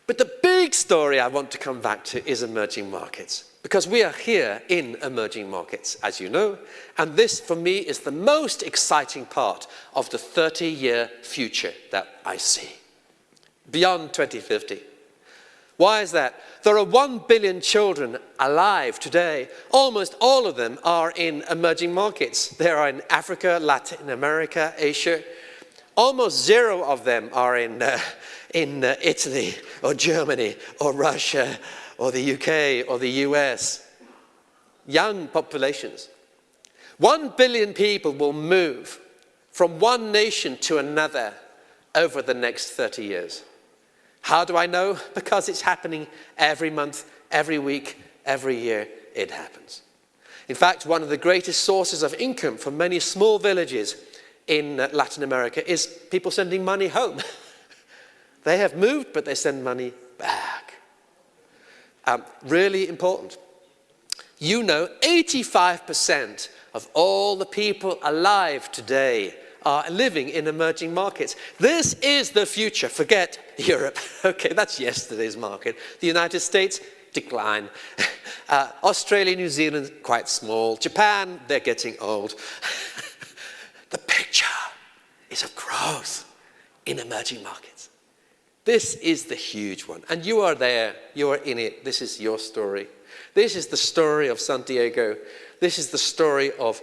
But the big story I want to come back to is emerging markets, because we are here in emerging markets, as you know, and this, for me, is the most exciting part of the 30-year future that I see, beyond 2050. Why is that? There are 1 billion children alive today. Almost all of them are in emerging markets. They are in Africa, Latin America, Asia. Almost zero of them are in Italy or Germany or Russia or the UK or the US. Young populations. 1 billion people will move from one nation to another over the next 30 years. How do I know? Because it's happening every month, every week, every year it happens. In fact, one of the greatest sources of income for many small villages in Latin America is people sending money home. They have moved, but they send money back. Really important. You know, 85% of all the people alive today are living in emerging markets. This is the future. Forget Europe. Okay, that's yesterday's market. The United States, decline. Australia, New Zealand, quite small. Japan, they're getting old. The picture is of growth in emerging markets. This is the huge one. And you are there. You are in it. This is your story. This is the story of Santiago. This is the story of,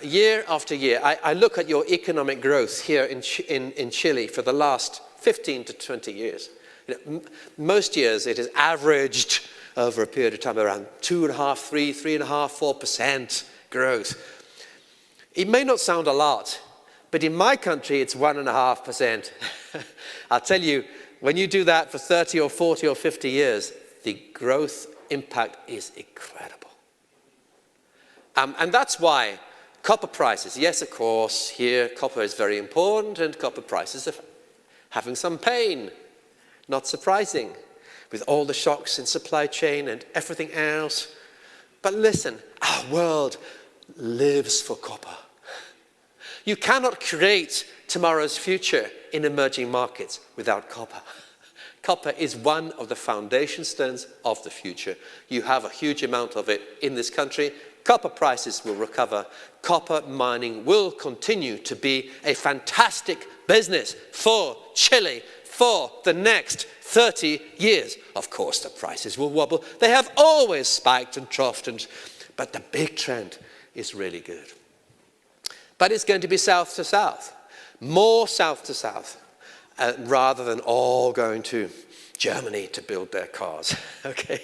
year after year. I look at your economic growth here in Chile for the last 15 to 20 years. Most years it is averaged over a period of time around 2.5%, 3.5%, 4% growth. It may not sound a lot, but in my country it's 1.5%. I'll tell you, when you do that for 30 or 40 or 50 years, the growth impact is incredible. And that's why copper prices, yes, of course, here copper is very important and copper prices are having some pain. Not surprising, with all the shocks in supply chain and everything else. But listen, our world lives for copper. You cannot create tomorrow's future in emerging markets without copper. Copper is one of the foundation stones of the future. You have a huge amount of it in this country. Copper prices will recover. Copper mining will continue to be a fantastic business for Chile for the next 30 years. Of course, the prices will wobble. They have always spiked and troughed, but the big trend is really good. But it's going to be south to south, more south to south, rather than all going to Germany to build their cars. Okay.